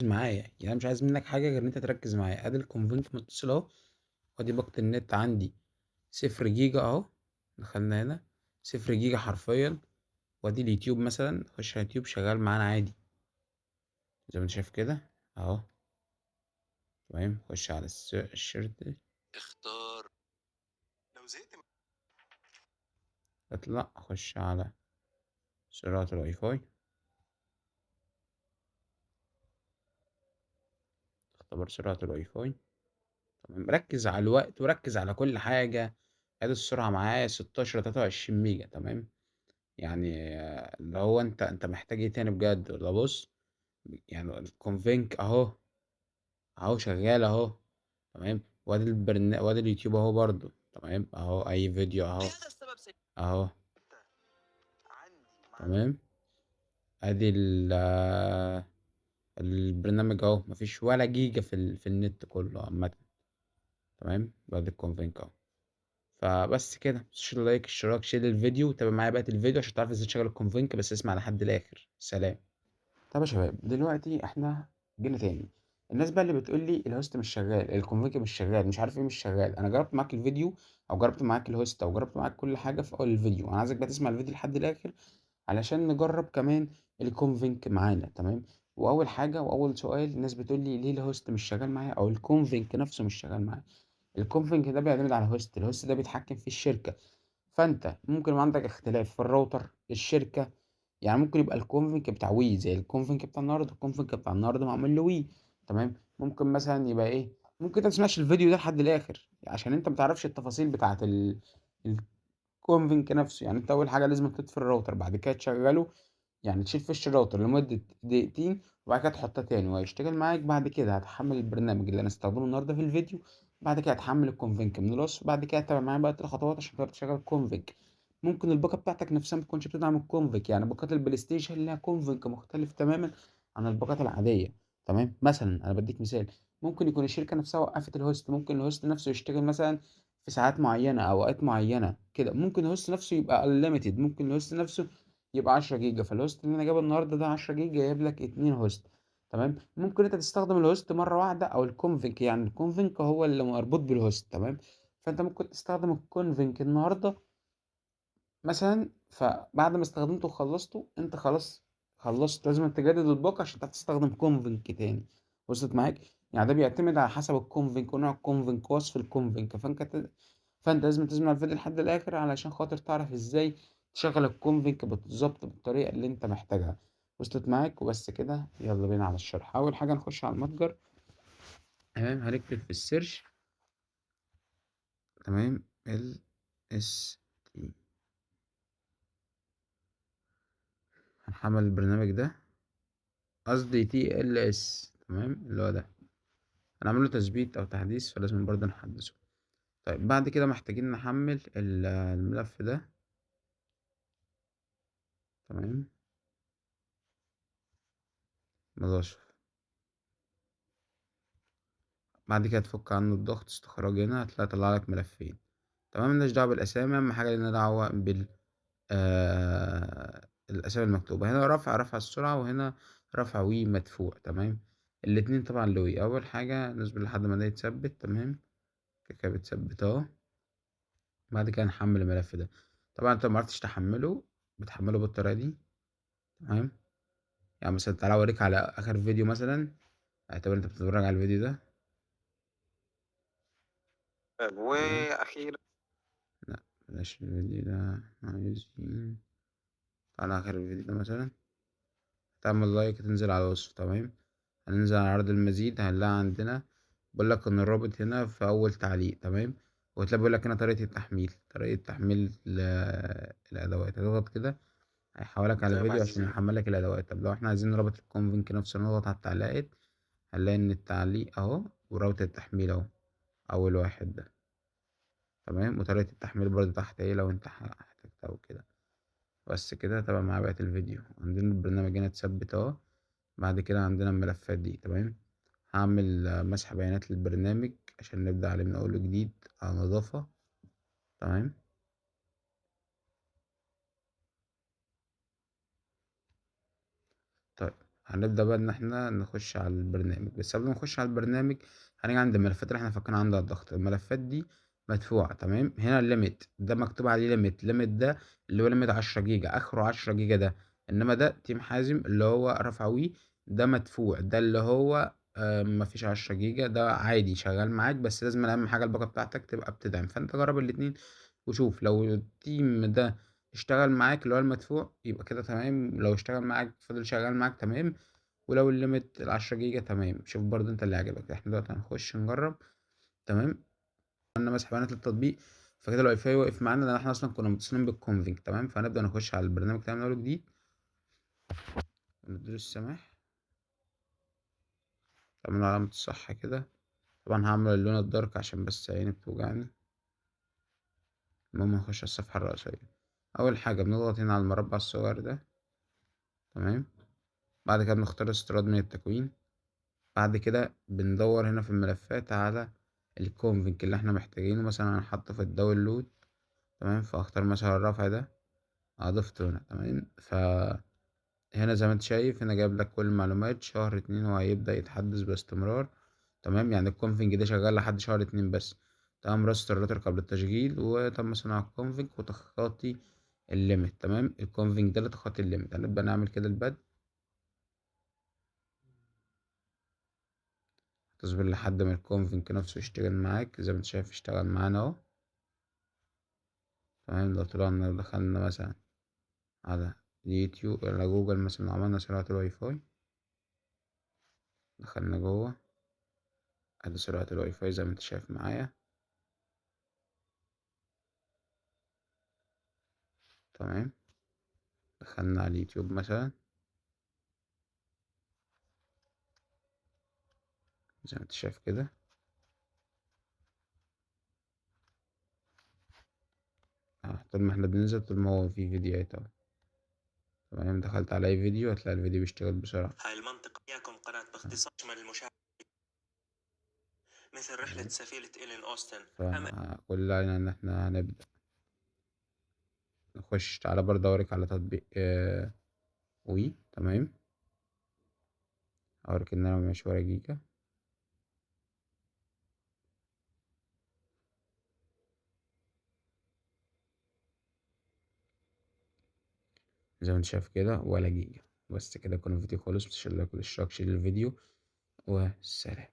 معايا، يعني أنا مش عايز منك حاجة غير إن أنت تركز معايا. أدي الكونفينك متصل أهو، وأدي باقة النت عندي 0 جيجا أهو. دخلنا هنا 0 جيجا حرفيا. وأدي اليوتيوب مثلا، خش على اليوتيوب شغال معانا عادي زي ما أنت شايف كده أهو. تمام، خش على الشيرت، اختار لو زهقت اطلع خش على سرعة الواي فاي، اختبر سرعة الواي فاي. تمام، ركز على الوقت وركز على كل حاجة. ادي السرعة معايا 16 23 ميجا. تمام، يعني اللي هو انت محتاج ايه تاني بجد؟ ولا بص، يعني الكونفينك اهو، اهو شغال اهو. تمام، وادي اليوتيوب اهو برضو. تمام اهو، اي فيديو اهو لهذا السبب اهو. عندي معلومة. تمام، ادي البرنامج اهو، مفيش ولا جيجا في النت كله عامة. تمام، وادي الكونفينك اهو. فبس كده، متنساش اللايك اشتراك شير الفيديو وتابع معايا بقية الفيديو عشان تعرف ازاي تشغل الكونفينك، بس اسمع لحد الاخر. سلام. طب يا شباب، دلوقتي احنا جينا تاني. الناس بقى اللي بتقول لي الهوست مش شغال، الكونفيج مش شغال، مش عارف ايه مش شغال. انا جربت معاك الفيديو، او جربت معاك الهوست، او جربت معاك كل حاجه في اول الفيديو. انا عايزك بقى تسمع الفيديو لحد الاخر علشان نجرب كمان الكونفيج معانا. تمام، واول حاجه واول سؤال، الناس بتقول لي ليه الهوست مش شغال معايا او الكونفيج نفسه مش شغال معايا. الكونفيج ده بيعتمد على الهوست ده بيتحكم في الشركه. فانت ممكن يبقى عندك اختلاف في الراوتر الشركه. يعني ممكن يبقى الكونفينك بتاع وي زي الكونفينك بتاع النهارده، الكونفينك بتاع النهارده معمول له وي. تمام، ممكن مثلا يبقى ايه، ممكن انت ما تسمعش الفيديو ده لحد الاخر عشان انت ما تعرفش التفاصيل بتاعه الكونفينك نفسه. يعني انت اول حاجه لازم تطفي الراوتر، بعد كده تشغله، يعني تشيل فيش الراوتر لمده دقيقتين، وبعد كده تحطها تاني وهيشتغل معاك. بعد كده هتحمل البرنامج اللي انا استخدمه النهارده في الفيديو، بعد كده هتحمل الكونفينك من الوصف، بعد كده تتابع معايا بقى الخطوات عشان تقدر تشغل الكونفينك. ممكن الباقة بتاعتك نفسها ما تكونش بتدعم الكونفيك، يعني باقات البلاي ستيشن ليها كونفيك مختلف تماما عن الباقات العادية. تمام، مثلا انا بديك مثال، ممكن يكون الشركة نفسها وقفت الهوست، ممكن الهوست نفسه يشتغل مثلا في ساعات معينة او اوقات معينة كده، ممكن الهوست نفسه يبقى unlimited، ممكن الهوست نفسه يبقى 10 جيجا. فالهوست اللي انا جايبه النهارده ده 10 جيجا جايب لك 2 هوست. تمام، ممكن انت تستخدم الهوست مرة واحدة او الكونفيك، يعني الكونفيك هو اللي مربوط بالهوست. تمام، فانت ممكن تستخدم الكونفيك النهارده مثلا، فبعد ما استخدمته وخلصته انت خلاص خلصت، لازم تجدد الباقة عشان تعرف تستخدم كونفينك تاني. وصلت معاك؟ يعني ده بيعتمد على حسب الكونفينك ونوع الكونفينك ووصف الكونفينك. فانت لازم تسمع الفيديو لحد الاخر علشان خاطر تعرف ازاي تشغل الكونفينك بالظبط بالطريقة اللي انت محتاجها. وصلت معاك؟ وبس كده، يلا بينا على الشرح. اول حاجة نخش على المتجر. تمام، هنكتب في السيرش. تمام، ال اس تي، هنحمل البرنامج ده، قصدي تي ال اس. تمام، اللي هو ده هنعمل له تثبيت او تحديث، فلازم برضه نحدثه. طيب بعد كده محتاجين نحمل الملف ده. تمام، مضاش. بعد كده تفك عنه الضغط استخراج، هنا هتلاقي طلع لك ملفين. تمام، ملناش دعوة بالأسامي، أهم حاجة لنا دعوة الأسامي المكتوبة. هنا رفع السرعة، وهنا رفع وي مدفوع. تمام، الاتنين طبعا لوي. أول حاجة نصبر لحد ما ده يتثبت. تمام، كده بتثبت اهو. بعد كده نحمل الملف ده. طبعا انت معرفتش تحمله، بتحمله بالطريقة دي. تمام، يعني مثلا تعالى اوريك على اخر فيديو مثلا، اعتبر انت بتتفرج على الفيديو ده. تمام، واخيرا لا بلاش الفيديو ده، عايزين على اخر الفيديو ده مثلا. تعمل لايك، تنزل على الوصف. تمام، هننزل على عرض المزيد، هنلاقي عندنا بقول لك ان الرابط هنا في اول تعليق. تمام، وهتلاقي بيقول لك هنا طريقة تحميل الادوات. هتضغط كده هيحولك على زي ما فيديو عشان عايزين. يحمل لك الادوات. طب لو احنا عايزين نربط الكونفينك نفسه، نضغط على التعليقات، هنلاقي ان التعليق اهو ورابط التحميل اهو، اول واحد ده. تمام، وطريقة التحميل برضه تحت ايه لو انت احتجتها وكده. بس كده تابع معايا بقية الفيديو. عندنا البرنامج هنا اتثبت اهو. بعد كده عندنا الملفات دي. تمام، هعمل مسح بيانات للبرنامج عشان نبدأ عليه من اول وجديد على نظافة. تمام، طيب هنبدأ بقى إن إحنا نخش على البرنامج، بس قبل ما نخش على البرنامج هنيجي عند الملفات اللي إحنا فكينا عندها الضغط. الملفات دي مدفوعة تمام. هنا الlimit ده مكتوب عليه limit ده اللي هو limit 10 جيجا، آخره 10 جيجا ده. إنما ده تيم حازم اللي هو رفعوي ده مدفوع، ده اللي هو مفيش 10 جيجا، ده عادي شغال معاك، بس لازم أهم حاجة الباقة بتاعتك تبقى بتدعم. فأنت جرب الاتنين وشوف، لو التيم ده اشتغل معاك اللي هو المدفوع يبقى كده تمام، لو اشتغل معاك فضل شغال معاك تمام، ولو الليميت ال10 جيجا تمام. شوف برضه انت اللي عجبك. احنا دلوقتي هنخش نجرب تمام. انا مسح بيانات التطبيق، فكده الواي فاي واقف معانا لان احنا اصلا كنا متصلين بالكونفينج تمام. فهنبدأ نخش على البرنامج بتاعنا من اول جديد ونديله السماح، تعمل علامة الصح كده. طبعا هعمل اللون الدارك عشان بس عيني بتوجعني. المهم نخش على الصفحة الرئيسية. أول حاجة بنضغط هنا على المربع الصغير ده تمام. بعد كده بنختار استيراد من التكوين. بعد كده بندور هنا في الملفات على الكونفينك اللي احنا محتاجينه، مثلا هنحطه في الداونلود تمام. فاختار مثلا الرفع ده اضفته هنا تمام. فهنا زي ما انت شايف هنا جايب لك كل المعلومات، شهر 2 وهيبدأ يتحدث باستمرار تمام. يعني الكونفينج ده شغال لحد شهر 2 بس تمام. راست الراوتر قبل التشغيل، وتم صناعة الكونفينج وتخطي الليمت تمام. الكونفينج ده لتخطي الليمت. هنبدأ نعمل كده البدء، تصبر لحد ما الكونفينج نفسه يشتغل معاك. زي ما انت شايف اشتغل معانا اهو تمام. لو طلعنا دخلنا مثلا على اليوتيوب على جوجل مثلا وعملنا سرعة الواي فاي، دخلنا جوه ادي سرعة الواي فاي زي ما انت شايف معايا تمام. دخلنا على اليوتيوب مثلا زي ما انت شايف كده. طول ما احنا بننزل طول ما هو في فيديوهات اهو تمام. دخلت على اي فيديو هتلاقي الفيديو بيشتغل بسرعة. هاي المنطقة يكون قناة باختصار تشمل المشاهد مثل رحلة تمام. سفينة إيلين أوستن. فكل اللي علينا ان احنا هنبدأ نخش. تعالى برضه اوريك على تطبيق وي تمام. اوريك ان انا ماشي ورا جيجا زي ما انت شايف كده ولا جيجا. بس كده يكون الفيديو خلص. متنساش اللايك والاشتراك، شير الفيديو، والسلام.